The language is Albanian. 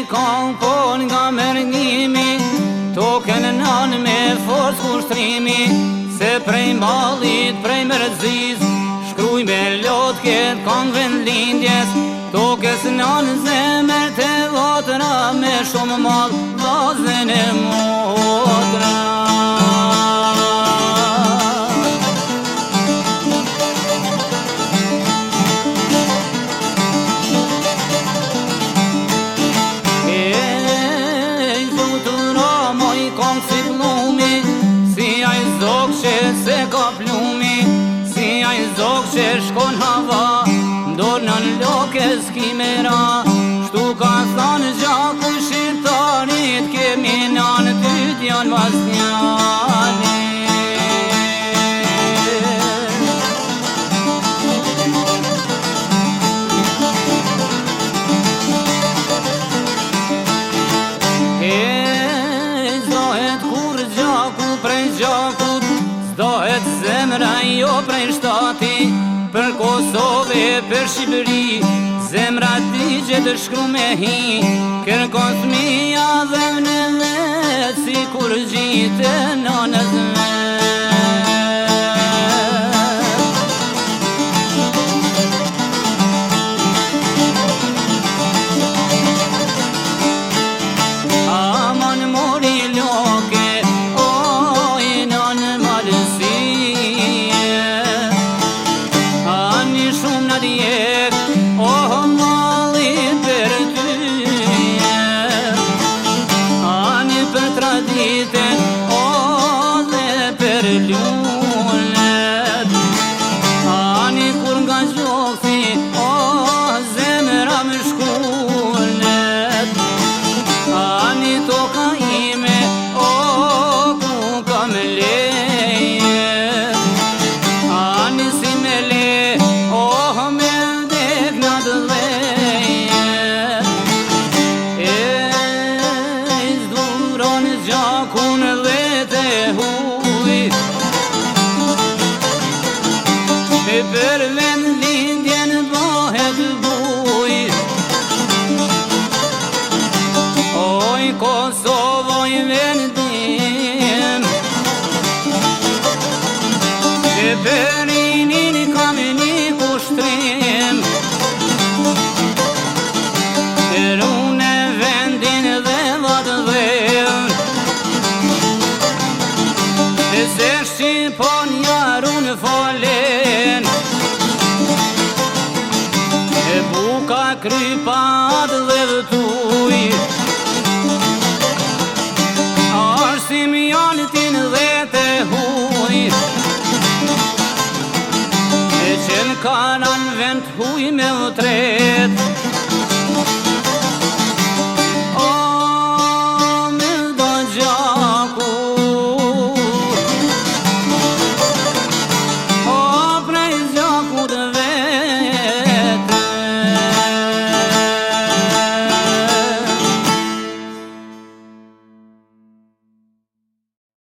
kong po nga mërnimi, token nan me forës kushtrimi, se prej mallit, prej mërziz, shkruj me lot këtë kong vendlindjes, tokes nan zemër të votra, me shumë mal vazën e motra. Se ka plumi, si a i zog që shkon hava, ndor në loke s'kimera, shtu ka thonë gjaku shqiptarit, kemi nanë ty t'jan mas njani. Zdohet kur gjaku prej gjakut, zdohet zemra jo prej shtati, për Kosovë, për Shqipëri, zemra ti që të shkru me hi, kërkon fëmija dhe në vetë, si kur gjitë në vetë. Aman mori loke, ani kur nga gjoksi, zemra më shkullet, ani toka ime, ku kam leje, ani si me le, me vdek në të dheje, zduron gjakun dhe te huj, për vendlindjen bëhet buj. Oj Kosovoj vendim, për rinin kam një kushtrim, për unë vendin dhe vatë dhem, se Shqipon jarun folen, buka krypat dhe vëtuj, arsim janë tin dhe të huj, që në kanan vend huj me vëtre,